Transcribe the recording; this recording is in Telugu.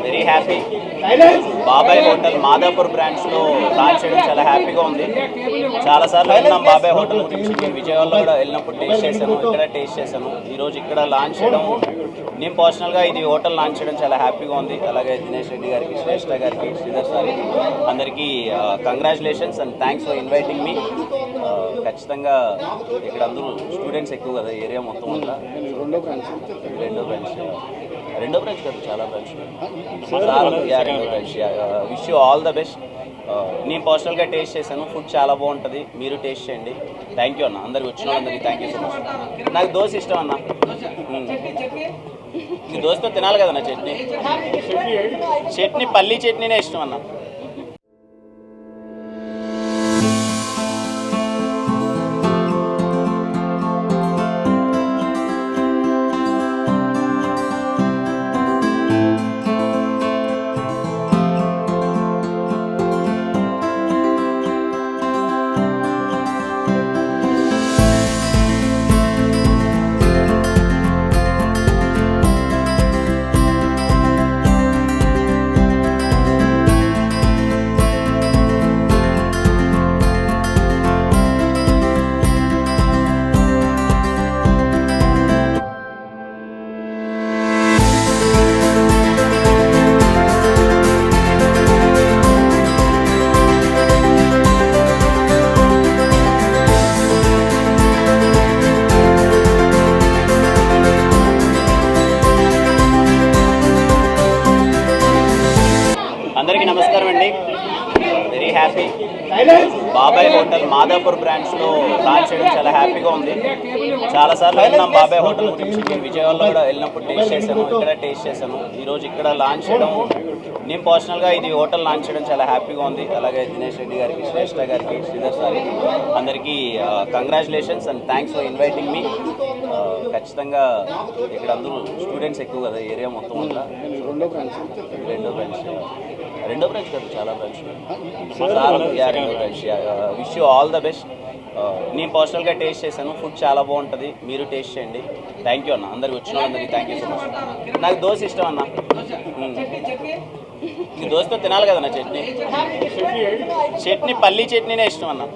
Very happy. బాబాయ్ హోటల్ మాదాపూర్ బ్రాంచ్లో లాంచ్ చేయడం చాలా హ్యాపీగా ఉంది. చాలాసార్లు వెళ్ళినాం బాబాయ్ హోటల్ గురించి. నేను విజయవాడలో కూడా వెళ్ళినప్పుడు టేస్ట్ చేశాను, ఇక్కడ టేస్ట్ చేశాను. ఈరోజు ఇక్కడ లాంచ్ చేయడం, నేను పర్సనల్గా ఇది హోటల్ లాంచ్ చేయడం చాలా హ్యాపీగా ఉంది. అలాగే దినేష్ రెడ్డి గారికి, శ్రేష్ఠ గారికి, శ్రీధర్ సార్కి అందరికీ congratulations and thanks for inviting me. ఖచ్చితంగా ఇక్కడ అందరూ స్టూడెంట్స్ ఎక్కువ కదా ఏరియా మొత్తం వల్ల. రెండో బ్రాంచ్ కాదు, చాలా బ్రాంచ్. రెండో branch. Wish you all the best. నేను పర్సనల్గా టేస్ట్ చేశాను, ఫుడ్ చాలా బాగుంటుంది, మీరు టేస్ట్ చేయండి. థ్యాంక్ యూ అన్న, అందరికి వచ్చిన వాళ్ళందరికీ థ్యాంక్ యూ సో మచ్. నాకు దోశ ఇష్టం అన్న, ఈ దోశతో తినాలి కదన్న చట్నీ. చట్నీ పల్లీ చట్నీనే ఇష్టం అన్న. అందరికీ నమస్కారం అండి. Very happy. బాబాయ్ హోటల్ మాదాపూర్ బ్రాంచ్లో లాంచ్ చేయడం చాలా హ్యాపీగా ఉంది. చాలాసార్లు వెళ్ళినాం బాబాయ్ హోటల్ గురించి. నేను విజయవాడలో కూడా వెళ్ళినప్పుడు టేస్ట్ చేశాను, ఇక్కడ టేస్ట్ చేశాను. ఈరోజు ఇక్కడ లాంచ్ చేయడం, నేను పర్సనల్గా ఇది హోటల్ లాంచ్ చేయడం చాలా హ్యాపీగా ఉంది. అలాగే దినేష్ రెడ్డి గారికి, శ్రేష్ఠ గారికి, శ్రీధర్ సార్కి అందరికీ congratulations and thanks for inviting me. ఖచ్చితంగా ఇక్కడ అందరూ స్టూడెంట్స్ ఎక్కువ కదా ఏరియా మొత్తం వల్ల. రెండో బ్రాంచ్ కాదు, చాలా బ్రాంచ్. రెండో branch. Wish you all the best. నేను పర్సనల్గా టేస్ట్ చేశాను, ఫుడ్ చాలా బాగుంటుంది, మీరు టేస్ట్ చేయండి. థ్యాంక్ యూ అన్న, అందరికి వచ్చిన వాళ్ళందరికీ థ్యాంక్ యూ సో మచ్. నాకు దోశ ఇష్టం అన్న, ఈ దోశతో తినాలి కదన్న చట్నీ. చట్నీ పల్లీ చట్నీనే ఇష్టం అన్న.